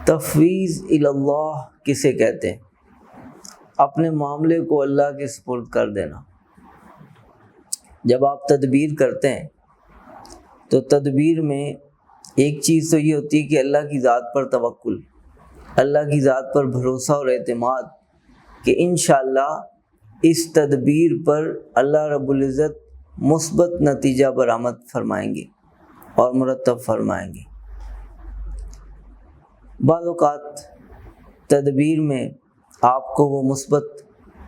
تفویض اللہ کسے کہتے ہیں؟ اپنے معاملے کو اللہ کے سپرد کر دینا۔ جب آپ تدبیر کرتے ہیں تو تدبیر میں ایک چیز تو یہ ہوتی ہے کہ اللہ کی ذات پر توکل، اللہ کی ذات پر بھروسہ اور اعتماد کہ انشاءاللہ اس تدبیر پر اللہ رب العزت مثبت نتیجہ برآمد فرمائیں گے اور مرتب فرمائیں گے۔ بعض اوقات تدبیر میں آپ کو وہ مثبت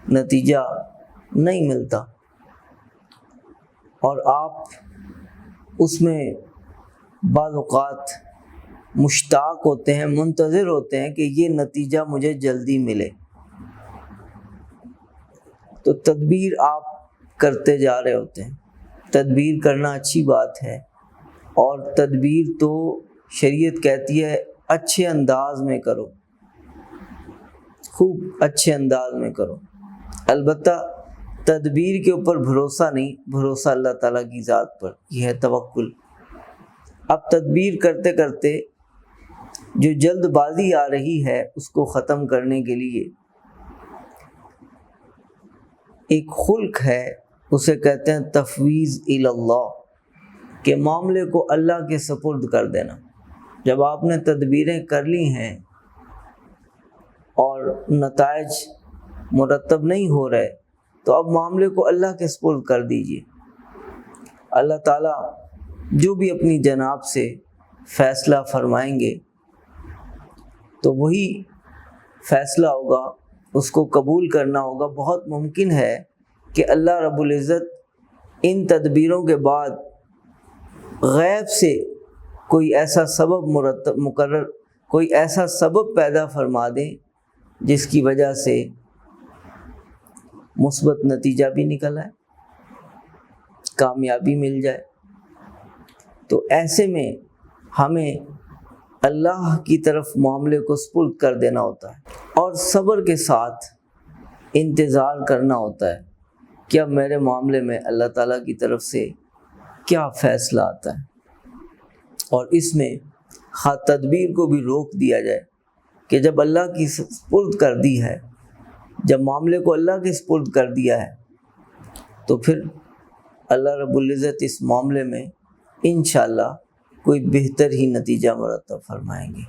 نتیجہ نہیں ملتا اور آپ اس میں بعض اوقات مشتاق ہوتے ہیں، منتظر ہوتے ہیں کہ یہ نتیجہ مجھے جلدی ملے، تو تدبیر آپ کرتے جا رہے ہوتے ہیں۔ تدبیر کرنا اچھی بات ہے اور تدبیر تو شریعت کہتی ہے اچھے انداز میں کرو، خوب اچھے انداز میں کرو۔ البتہ تدبیر کے اوپر بھروسہ نہیں، بھروسہ اللہ تعالیٰ کی ذات پر، یہ ہے توکل۔ اب تدبیر کرتے کرتے جو جلد بازی آ رہی ہے اس کو ختم کرنے کے لیے ایک خلق ہے، اسے کہتے ہیں تفویض اللہ، کہ معاملے کو اللہ کے سپرد کر دینا۔ جب آپ نے تدبیریں کر لی ہیں اور نتائج مرتب نہیں ہو رہے تو اب معاملے کو اللہ کے سپرد کر دیجیے۔ اللہ تعالیٰ جو بھی اپنی جناب سے فیصلہ فرمائیں گے تو وہی فیصلہ ہوگا، اس کو قبول کرنا ہوگا۔ بہت ممکن ہے کہ اللہ رب العزت ان تدبیروں کے بعد غیب سے کوئی ایسا سبب مقرر، کوئی ایسا سبب پیدا فرما دیں جس کی وجہ سے مثبت نتیجہ بھی نکل آئے، کامیابی مل جائے۔ تو ایسے میں ہمیں اللہ کی طرف معاملے کو سپرد کر دینا ہوتا ہے اور صبر کے ساتھ انتظار کرنا ہوتا ہے کہ اب میرے معاملے میں اللہ تعالیٰ کی طرف سے کیا فیصلہ آتا ہے۔ اور اس میں تدبیر کو بھی روک دیا جائے کہ جب اللہ کی سپرد کر دی ہے، جب معاملے کو اللہ کے سپرد کر دیا ہے تو پھر اللہ رب العزت اس معاملے میں انشاءاللہ کوئی بہتر ہی نتیجہ مرتب فرمائیں گے۔